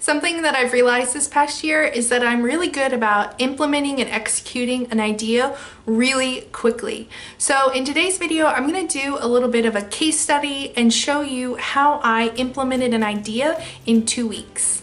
Something that I've realized this past year is that I'm really good about implementing and executing an idea really quickly. So in today's video, I'm going to do a little bit of a case study and show you how I implemented an idea in 2 weeks.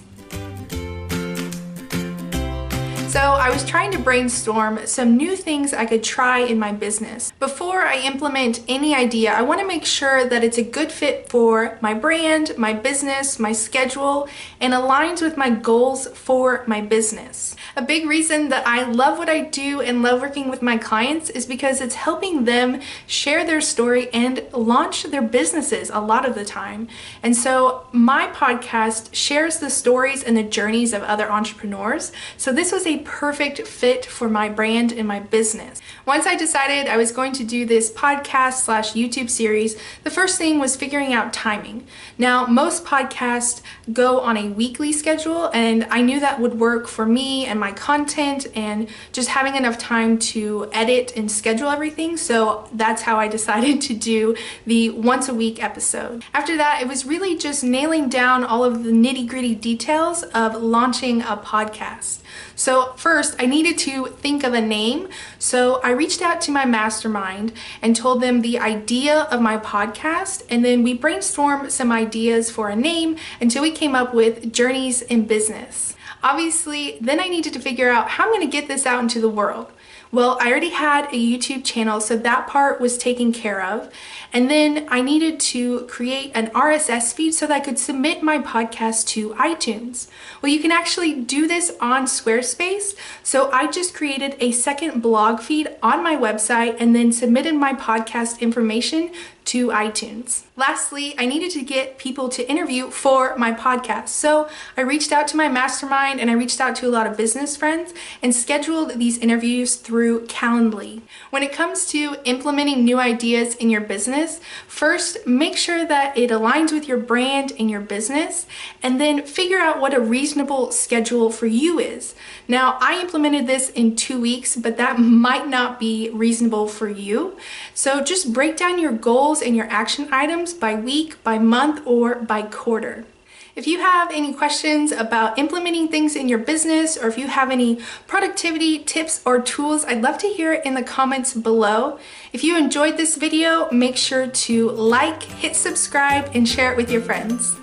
So I was trying to brainstorm some new things I could try in my business. Before I implement any idea, I want to make sure that it's a good fit for my brand, my business, my schedule, and aligns with my goals for my business. A big reason that I love what I do and love working with my clients is because it's helping them share their story and launch their businesses a lot of the time. And so my podcast shares the stories and the journeys of other entrepreneurs. So this was a perfect fit for my brand and my business. Once I decided I was going to do this podcast / YouTube series, the first thing was figuring out timing. Now, most podcasts go on a weekly schedule, and I knew that would work for me and my content and just having enough time to edit and schedule everything. So that's how I decided to do the once a week episode. After that, it was really just nailing down all of the nitty-gritty details of launching a podcast. So first, I needed to think of a name. So I reached out to my mastermind and told them the idea of my podcast, and then we brainstormed some ideas for a name until we came up with Journeys in Business. Obviously, then I needed to figure out how I'm going to get this out into the world. Well, I already had a YouTube channel, so that part was taken care of. And then I needed to create an RSS feed so that I could submit my podcast to iTunes. Well, you can actually do this on Squarespace. So I just created a second blog feed on my website and then submitted my podcast information to iTunes. Lastly, I needed to get people to interview for my podcast. So I reached out to my mastermind and I reached out to a lot of business friends and scheduled these interviews through Calendly. When it comes to implementing new ideas in your business, first make sure that it aligns with your brand and your business, and then figure out what a reasonable schedule for you is. Now, I implemented this in 2 weeks, but that might not be reasonable for you. So just break down your goals and your action items by week, by month, or by quarter. If you have any questions about implementing things in your business, or if you have any productivity tips or tools, I'd love to hear it in the comments below. If you enjoyed this video, make sure to like, hit subscribe, and share it with your friends.